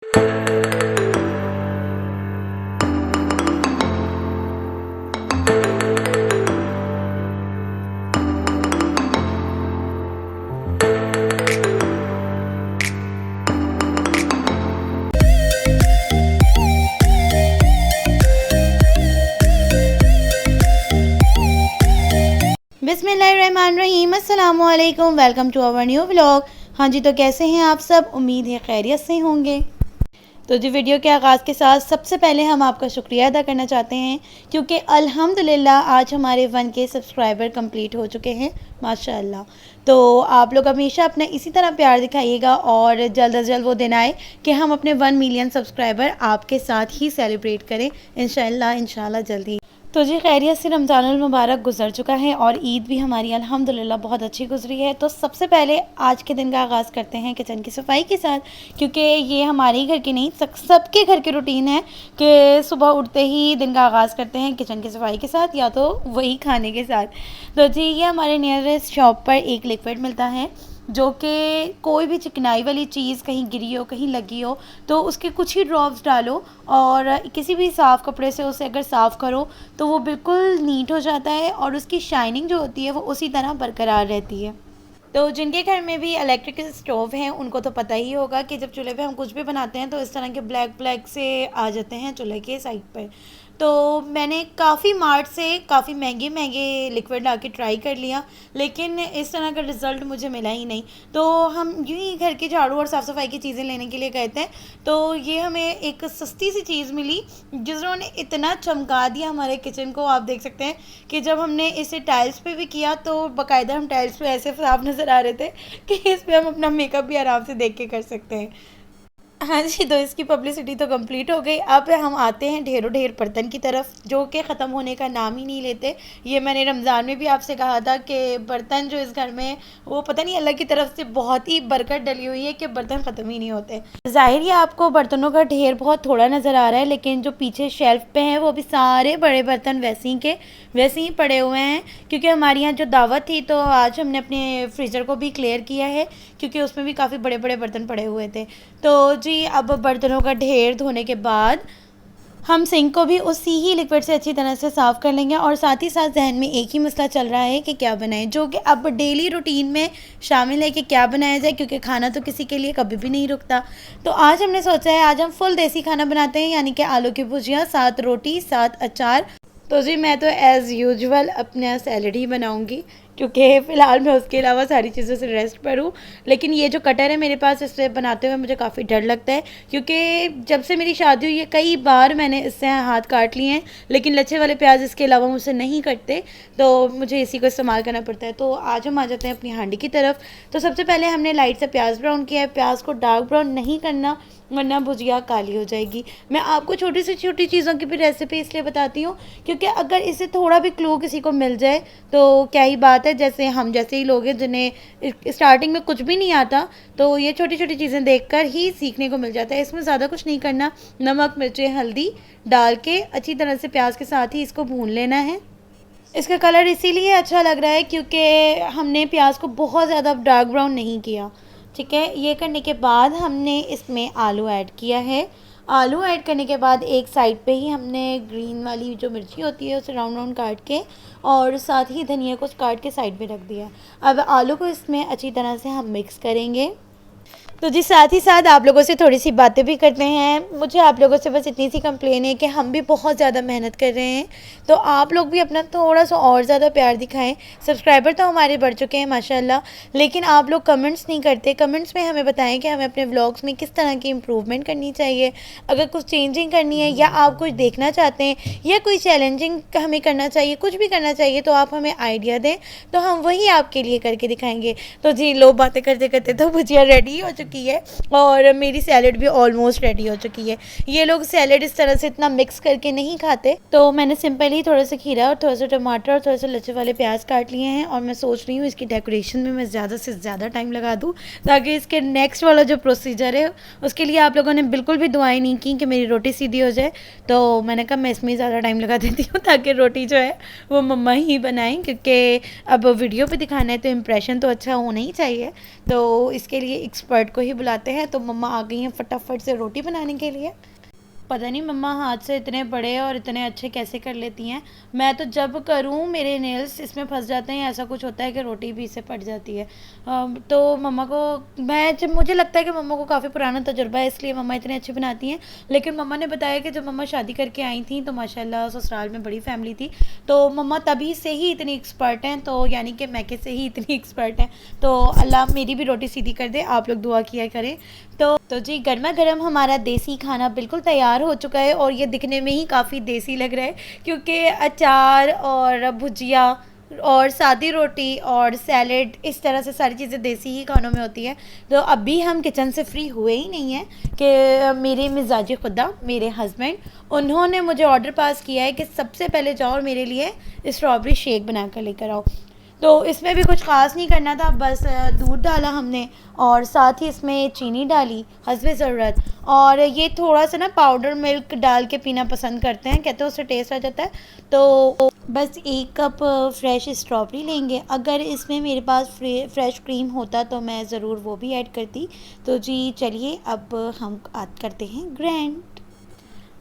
बिस्मिल्लाहिर्रहमानिर्रहीम, अस्सलामुअलैकुम, welcome to our new vlog. हाँ जी, तो कैसे हैं आप सब? उम्मीद है खैरियत से होंगे। तो जी, वीडियो के आगाज़ के साथ सबसे पहले हम आपका शुक्रिया अदा करना चाहते हैं क्योंकि अल्हम्दुलिल्लाह आज हमारे 1K सब्सक्राइबर कंप्लीट हो चुके हैं माशाअल्लाह। तो आप लोग हमेशा अपना इसी तरह प्यार दिखाइएगा और जल्द अज जल्द वो दिन आए कि हम अपने 1 मिलियन सब्सक्राइबर आपके साथ ही सेलिब्रेट करें इंशाल्लाह जल्दी। तो जी, खैरियत से रमज़ानुल मुबारक गुज़र चुका है और ईद भी हमारी अल्हम्दुलिल्लाह बहुत अच्छी गुज़री है। तो सबसे पहले आज के दिन का आगाज़ करते हैं किचन की सफाई के साथ, क्योंकि ये हमारे ही घर की नहीं सबके घर की रूटीन है कि सुबह उठते ही दिन का आगाज़ करते हैं किचन की सफाई के साथ या तो वही खाने के साथ। तो जी, ये हमारे नियरेस्ट शॉप पर एक लिक्विड मिलता है जो कि कोई भी चिकनाई वाली चीज़ कहीं गिरी हो, कहीं लगी हो, तो उसके कुछ ही ड्रॉप्स डालो और किसी भी साफ़ कपड़े से उसे अगर साफ़ करो तो वो बिल्कुल नीट हो जाता है और उसकी शाइनिंग जो होती है वो उसी तरह बरकरार रहती है। तो जिनके घर में भी इलेक्ट्रिक स्टोव हैं उनको तो पता ही होगा कि जब चूल्हे पे हम कुछ भी बनाते हैं तो इस तरह के ब्लैक ब्लैक से आ जाते हैं चूल्हे के साइड पर। तो मैंने काफ़ी मार्ट से काफ़ी महंगे लिक्विड ला के ट्राई कर लिया, लेकिन इस तरह का रिज़ल्ट मुझे मिला ही नहीं। तो हम यूँ ही घर के झाड़ू और साफ़ सफाई की चीज़ें लेने के लिए गए थे, तो ये हमें एक सस्ती सी चीज़ मिली जिन्होंने इतना चमका दिया हमारे किचन को। आप देख सकते हैं कि जब हमने इसे टाइल्स पे भी किया तो बाकायदा हम टाइल्स पे ऐसे साफ नज़र आ रहे थे कि इस पे हम अपना मेकअप भी आराम से देख के कर सकते हैं। हाँ जी, तो इसकी पब्लिसिटी तो कंप्लीट हो गई। अब हम आते हैं ढेरों ढेर बर्तन की तरफ जो कि ख़त्म होने का नाम ही नहीं लेते। ये मैंने रमज़ान में भी आपसे कहा था कि बर्तन जो इस घर में वो पता नहीं अल्लाह की तरफ से बहुत ही बरकत डली हुई है कि बर्तन ख़त्म ही नहीं होते। ज़ाहिर है आपको बर्तनों का ढेर बहुत थोड़ा नज़र आ रहा है, लेकिन जो पीछे शेल्फ पे हैं वो भी सारे बड़े बर्तन वैसे ही पड़े हुए हैं क्योंकि हमारे यहाँ जो दावत थी तो आज हमने अपने फ्रीज़र को भी क्लियर किया है क्योंकि उसमें भी काफ़ी बड़े बड़े बर्तन पड़े हुए थे। तो जी, अब बर्तनों का ढेर धोने के बाद हम सिंक को भी उसी ही लिक्विड से अच्छी तरह से साफ़ कर लेंगे और साथ ही साथ जहन में एक ही मसला चल रहा है कि क्या बनाएं, जो कि अब डेली रूटीन में शामिल है कि क्या बनाया जाए क्योंकि खाना तो किसी के लिए कभी भी नहीं रुकता। तो आज हमने सोचा है आज हम फुल देसी खाना बनाते हैं, यानी कि आलू की भुजिया, साथ रोटी, साथ अचार। तो जी, मैं तो एज़ यूजुअल अपना सैलड ही बनाऊंगी क्योंकि फ़िलहाल मैं उसके अलावा सारी चीज़ों से रेस्ट पर हूँ। लेकिन ये जो कटर है मेरे पास, इससे बनाते हुए मुझे काफ़ी डर लगता है क्योंकि जब से मेरी शादी हुई है कई बार मैंने इससे हाथ काट लिए हैं, लेकिन लच्छे वाले प्याज इसके अलावा मुझसे नहीं कटते, तो मुझे इसी को इस्तेमाल करना पड़ता है। तो आज हम आ जाते हैं अपनी हांडी की तरफ। तो सबसे पहले हमने लाइट से प्याज ब्राउन किया है। प्याज को डार्क ब्राउन नहीं करना वरना भुजिया काली हो जाएगी। मैं आपको छोटी से छोटी चीज़ों की भी रेसिपी इसलिए बताती हूँ क्योंकि अगर इसे थोड़ा भी क्लू किसी को मिल जाए तो क्या ही बात है। जैसे हम जैसे ही लोग हैं जिन्हें स्टार्टिंग में कुछ भी नहीं आता, तो ये छोटी छोटी चीज़ें देखकर ही सीखने को मिल जाता है। इसमें ज़्यादा कुछ नहीं करना, नमक, मिर्चें, हल्दी डाल के अच्छी तरह से प्याज के साथ ही इसको भून लेना है। इसका कलर इसीलिए अच्छा लग रहा है क्योंकि हमने प्याज को बहुत ज़्यादा डार्क ब्राउन नहीं किया। ठीक है, ये करने के बाद हमने इसमें आलू ऐड किया है। आलू ऐड करने के बाद एक साइड पे ही हमने ग्रीन वाली जो मिर्ची होती है उसे राउंड राउंड काट के और साथ ही धनिया को काट के साइड में रख दिया। अब आलू को इसमें अच्छी तरह से हम मिक्स करेंगे। तो जी, साथ ही साथ आप लोगों से थोड़ी सी बातें भी करते हैं। मुझे आप लोगों से बस इतनी सी कंप्लेन है कि हम भी बहुत ज़्यादा मेहनत कर रहे हैं, तो आप लोग भी अपना थोड़ा सा और ज़्यादा प्यार दिखाएं। सब्सक्राइबर तो हमारे बढ़ चुके हैं माशाल्लाह, लेकिन आप लोग कमेंट्स नहीं करते। कमेंट्स में हमें बताएं कि हमें अपने व्लॉग्स में किस तरह की इम्प्रूवमेंट करनी चाहिए। अगर कुछ चेंजिंग करनी है या आप कुछ देखना चाहते हैं या कोई चैलेंजिंग हमें करना चाहिए, कुछ भी करना चाहिए, तो आप हमें आइडिया दें तो हम वही आपके लिए करके दिखाएँगे। तो जी, लोग बातें करते करते तो भुजिया रेडी हो चुकी है और मेरी सैलेड भी ऑलमोस्ट रेडी हो चुकी है। ये लोग सैलेड इस तरह से इतना मिक्स करके नहीं खाते, तो मैंने सिंपली थोड़ा सा खीरा और थोड़ा सा टमाटर और थोड़ा सा लच्छे वाले प्याज काट लिए हैं और मैं सोच रही हूँ इसकी डेकोरेशन में मैं ज़्यादा से ज़्यादा टाइम लगा दूँ ताकि इसके नेक्स्ट वाला जो प्रोसीजर है उसके लिए आप लोगों ने बिल्कुल भी दुआएं नहीं की कि मेरी रोटी सीधी हो जाए। तो मैंने कहा मैं इसमें ज़्यादा टाइम लगा देती हूँ ताकि रोटी जो है वो मम्मा ही बनाएं, क्योंकि अब वीडियो पे दिखाना है तो इम्प्रेशन तो अच्छा होना ही चाहिए। तो इसके लिए एक्सपर्ट उनको ही बुलाते हैं। तो मम्मा आ गई हैं फटाफट से रोटी बनाने के लिए। पता नहीं मम्मा हाथ से इतने बड़े और इतने अच्छे कैसे कर लेती हैं। मैं तो जब करूँ मेरे नेल्स इसमें फंस जाते हैं, ऐसा कुछ होता है कि रोटी भी इससे फट जाती है। तो मम्मा को मुझे लगता है कि मम्मा को काफ़ी पुराना तजुर्बा है, इसलिए मम्मा इतने अच्छे बनाती हैं। लेकिन मम्मा ने बताया कि जब मम्मा शादी करके आई थी तो माशाल्लाह ससुराल में बड़ी फैमिली थी, तो मम्मा तभी से ही इतनी एक्सपर्ट हैं, तो यानी कि मैके से ही इतनी एक्सपर्ट हैं। तो अल्लाह मेरी भी रोटी सीधी कर दे, आप लोग दुआ किया करें। तो जी गर्मा गर्म हमारा देसी खाना बिल्कुल तैयार हो चुका है, और ये दिखने में ही काफ़ी देसी लग रहा है क्योंकि अचार और भुजिया और सादी रोटी और सैलेड, इस तरह से सारी चीज़ें देसी ही खानों में होती है। तो अभी हम किचन से फ्री हुए ही नहीं हैं कि मेरे मिजाज खुदा मेरे हस्बैंड, उन्होंने मुझे ऑर्डर पास किया है कि सबसे पहले जाओ और मेरे लिए स्ट्रॉबेरी शेक बना कर लेकर आओ। तो इसमें भी कुछ ख़ास नहीं करना था, बस दूध डाला हमने और साथ ही इसमें चीनी डाली हस्बे ज़रूरत, और ये थोड़ा सा ना पाउडर मिल्क डाल के पीना पसंद करते हैं, कहते हैं उससे टेस्ट आ जाता है। तो बस 1 कप फ्रेश स्ट्रॉबेरी लेंगे। अगर इसमें मेरे पास फ्रेश क्रीम होता तो मैं ज़रूर वो भी ऐड करती। तो जी चलिए अब हम करते हैं ग्राइंड।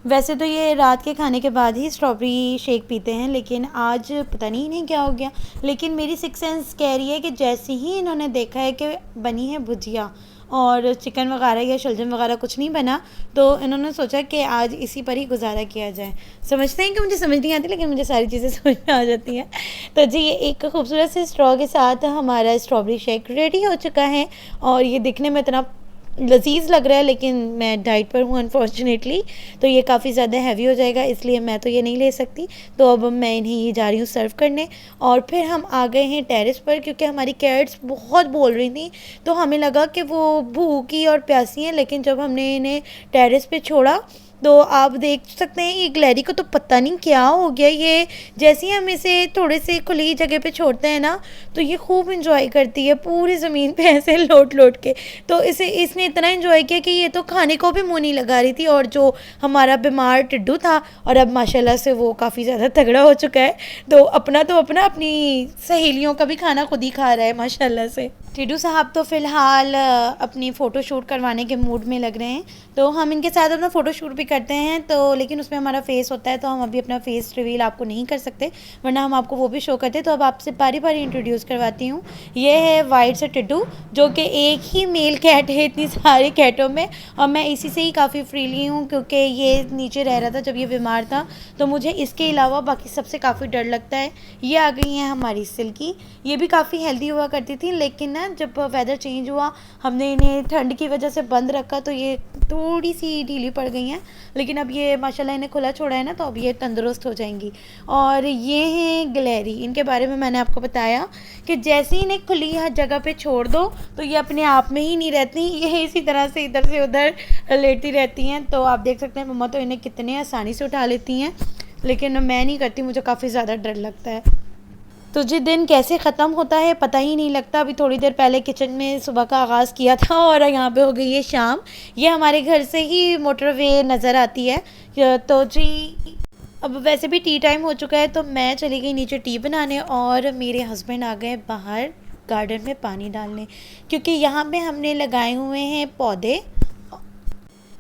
वैसे तो ये रात के खाने के बाद ही स्ट्रॉबेरी शेक पीते हैं, लेकिन आज पता नहीं इन्हें क्या हो गया, लेकिन मेरी सिक्स सेंस कह रही है कि जैसे ही इन्होंने देखा है कि बनी है भुजिया और चिकन वगैरह या शलजम वगैरह कुछ नहीं बना, तो इन्होंने सोचा कि आज इसी पर ही गुजारा किया जाए। समझते हैं कि मुझे समझ नहीं आती, लेकिन मुझे सारी चीज़ें समझ में आ जाती हैं। तो जी ये एक खूबसूरत से स्ट्रॉ के साथ हमारा स्ट्रॉबेरी शेक रेडी हो चुका है, और ये दिखने में इतना लजीज लग रहा है, लेकिन मैं डाइट पर हूँ अनफॉर्चुनेटली, तो ये काफ़ी ज़्यादा हैवी हो जाएगा, इसलिए मैं तो ये नहीं ले सकती। तो अब मैं इन्हें ये जा रही हूँ सर्व करने। और फिर हम आ गए हैं टेरेस पर क्योंकि हमारी कैट्स बहुत बोल रही थी, तो हमें लगा कि वो भूखी और प्यासी हैं, लेकिन जब हमने इन्हें टेरेस पे छोड़ा तो आप देख सकते हैं ये ग्लैरी को तो पता नहीं क्या हो गया, ये जैसे ही हम इसे थोड़े से खुली जगह पे छोड़ते हैं ना, तो ये खूब इंजॉय करती है पूरी ज़मीन पे ऐसे लोट लोट के। तो इसने इतना इंजॉय किया कि ये तो खाने को भी मुँह नहीं लगा रही थी। और जो हमारा बीमार टिड्डू था, और अब माशाल्लाह से वो काफ़ी ज़्यादा तगड़ा हो चुका है, तो अपना अपनी सहेलियों का भी खाना खुद ही खा रहा है माशाल्लाह से। टिड्डू साहब तो फ़िलहाल अपनी फ़ोटो शूट करवाने के मूड में लग रहे हैं, तो हम इनके साथ अपना फ़ोटो शूट भी करते हैं, तो लेकिन उसमें हमारा फेस होता है, तो हम अभी अपना फेस रिवील आपको नहीं कर सकते, वरना हम आपको वो भी शो करते। तो अब आपसे बारी बारी इंट्रोड्यूस करवाती हूँ। ये है वाइट से टिड्डू, जो कि एक ही मेल कैट है इतनी सारी कैटों में, और मैं इसी से ही काफ़ी फ्रीली हूँ क्योंकि ये नीचे रह रहा था जब ये बीमार था, तो मुझे इसके अलावा बाकी सबसे काफ़ी डर लगता है। ये आ गई हैं हमारी सिल्की, ये भी काफ़ी हेल्दी हुआ करती थी, लेकिन ना जब वेदर चेंज हुआ हमने इन्हें ठंड की वजह से बंद रखा, तो ये थोड़ी सी ढीली पड़ गई हैं, लेकिन अब ये माशाल्लाह इन्हें खुला छोड़ा है ना, तो अब ये तंदुरुस्त हो जाएंगी। और ये हैं ग्लैरी, इनके बारे में मैंने आपको बताया कि जैसे ही इन्हें खुली हर जगह पे छोड़ दो तो ये अपने आप में ही नहीं रहती, ये इसी तरह से इधर से उधर लेटती रहती हैं। तो आप देख सकते हैं मम्मा तो इन्हें कितने आसानी से उठा लेती हैं, लेकिन मैं नहीं करती, मुझे काफ़ी ज़्यादा डर लगता है। तो जी दिन कैसे ख़त्म होता है पता ही नहीं लगता। अभी थोड़ी देर पहले किचन में सुबह का आगाज़ किया था और यहाँ पे हो गई है शाम। ये हमारे घर से ही मोटरवे नज़र आती है। तो जी अब वैसे भी टी टाइम हो चुका है, तो मैं चली गई नीचे टी बनाने, और मेरे हस्बैंड आ गए बाहर गार्डन में पानी डालने, क्योंकि यहाँ पे हमने लगाए हुए हैं पौधे,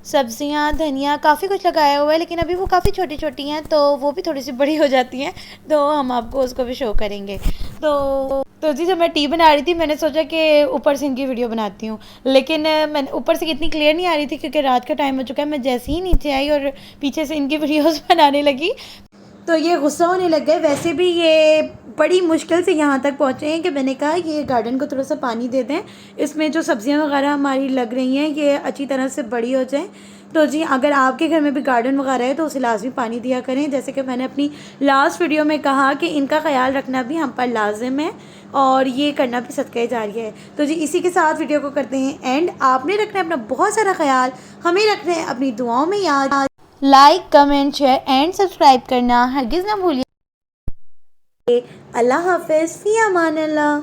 सब्जियां, धनिया, काफ़ी कुछ लगाया हुआ है, लेकिन अभी वो काफ़ी छोटी छोटी हैं, तो वो भी थोड़ी सी बड़ी हो जाती हैं, तो हम आपको उसको भी शो करेंगे। तो जी जब मैं टी बना रही थी मैंने सोचा कि ऊपर से इनकी वीडियो बनाती हूँ, लेकिन मैंने ऊपर से इतनी क्लियर नहीं आ रही थी क्योंकि रात का टाइम हो चुका है। मैं जैसे ही नीचे आई और पीछे से इनकी वीडियोस बनाने लगी तो ये गुस्सा होने लग गए। वैसे भी ये बड़ी मुश्किल से यहाँ तक पहुँचे हैं कि मैंने कहा ये गार्डन को थोड़ा सा पानी दे दें, इसमें जो सब्जियाँ वगैरह हमारी लग रही हैं ये अच्छी तरह से बड़ी हो जाएं। तो जी अगर आपके घर में भी गार्डन वगैरह है तो उसे लाजमी पानी दिया करें। जैसे कि मैंने अपनी लास्ट वीडियो में कहा कि इनका ख्याल रखना भी हम पर लाजिम है और ये करना भी सदका जारिया है। तो जी इसी के साथ वीडियो को करते हैं एंड। आपने रखना है अपना बहुत सारा ख्याल, हमें रखना है अपनी दुआओं में याद। Like, comment, share and subscribe करना हरगिज़ ना भूलिए। अल्लाह हाफ़िज़, फ़ी अमान अल्लाह।